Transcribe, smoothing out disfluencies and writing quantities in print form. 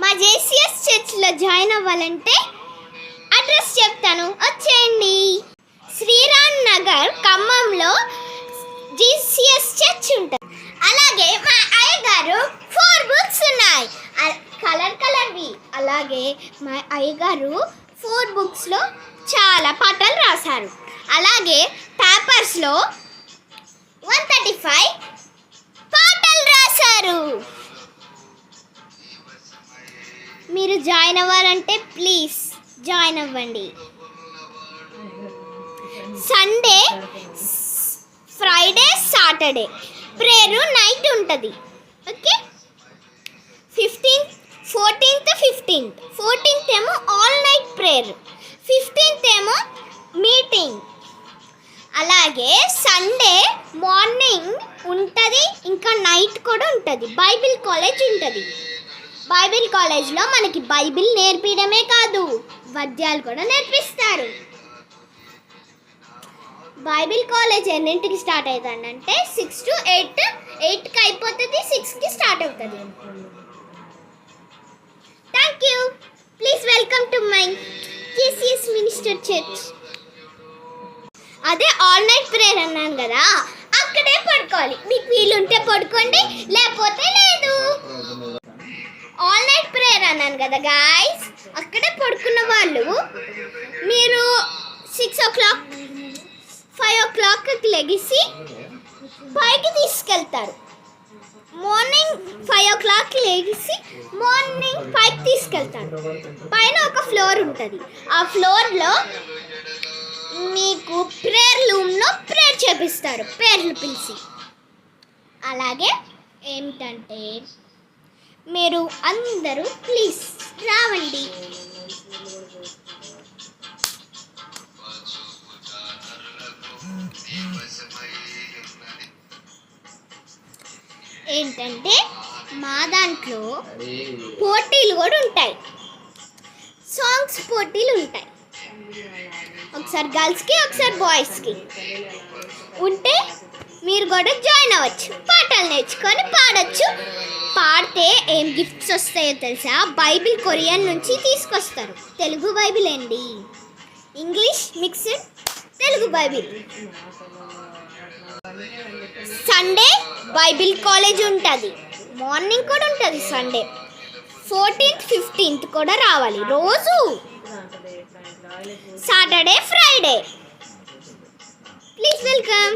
మా జేసీఎస్ చర్చ్లో జాయిన్ అవ్వాలంటే అడ్రస్ చెప్తాను, వచ్చేయండి. శ్రీరామ్ నగర్ ఖమ్మంలో జేసీఎస్ చర్చ్ ఉంటుంది. అలాగే మా అయ్యగారు 4 బుక్స్ ఉన్నాయి, కలర్వి. అలాగే మా అయ్యగారు 4 బుక్స్లో చాలా పాఠాలు రాశారు. అలాగే పేపర్స్లో 135 పాఠాలు రాశారు. మీరు జాయిన్ అవ్వాలంటే ప్లీజ్ జాయిన్ అవ్వండి. Sunday, Friday, Saturday prayer night ఉంటుంది. ఓకే, 14th 15th ఏమో ఆల్ నైట్ ప్రేయర్, 15th ఏమో మీటింగ్. అలాగే సండే మార్నింగ్ ఉంటుంది, ఇంకా నైట్ కూడా ఉంటుంది. బైబిల్ కాలేజ్ ఉంటుంది. బైబిల్ కాలేజ్లో మనకి బైబిల్ నేర్పించడమే కాదు, పద్యాలు కూడా నేర్పిస్తారు. బైబిల్ కాలేజ్ ఎన్నింటికి స్టార్ట్ అవుతుందంటే 6 to 8కి అయిపోతుంది, 6కి స్టార్ట్ అవుతుంది. Thank you. Please welcome to my JCS minister church. అదే ఆల్ నైట్ ప్రేయర్ అన్నాను కదా, అక్కడే పడుకోవాలి. మీకు వీలుంటే పడుకోండి, లేకపోతే లేదు. ఆల్ నైట్ ప్రేయర్ అన్నాను కదా గాయస్, అక్కడే పడుకున్న వాళ్ళు మీరు 6 o'clock 5 o'clockకి లెగిసి పైకి తీసుకెళ్తారు. మార్నింగ్ 5 o'clockకి లెగిసి మార్నింగ్ పైకి తీసుకెళ్తారు. పైన ఒక ఫ్లోర్ ఉంటుంది. ఆ ఫ్లోర్లో మీకు ప్రేయర్ రూమ్లో ప్రేయర్ చేపిస్తారు, పేర్లు పిలిచి. అలాగే ఏమిటంటే మీరు అందరూ ప్లీజ్ రావండి. ఏంటంటే మా దాంట్లో పోటీలు కూడా ఉంటాయి, సాంగ్స్ పోటీలు ఉంటాయి. ఒకసారి గర్ల్స్కి, ఒకసారి బాయ్స్కి ఉంటే మీరు కూడా జాయిన్ అవ్వచ్చు. పాటలు నేర్చుకొని పాడచ్చు. పాడితే ఏం గిఫ్ట్స్ వస్తాయో తెలుసా? బైబిల్ కొరియన్ నుంచి తీసుకొస్తారు. తెలుగు బైబిల్ అండి, English mixed Telugu Bible. Sunday Bible college ఉంటుంది, మార్నింగ్ కూడా ఉంటుంది. సండే 14th 15th కూడా రావాలి రోజు. Saturday, Friday please welcome.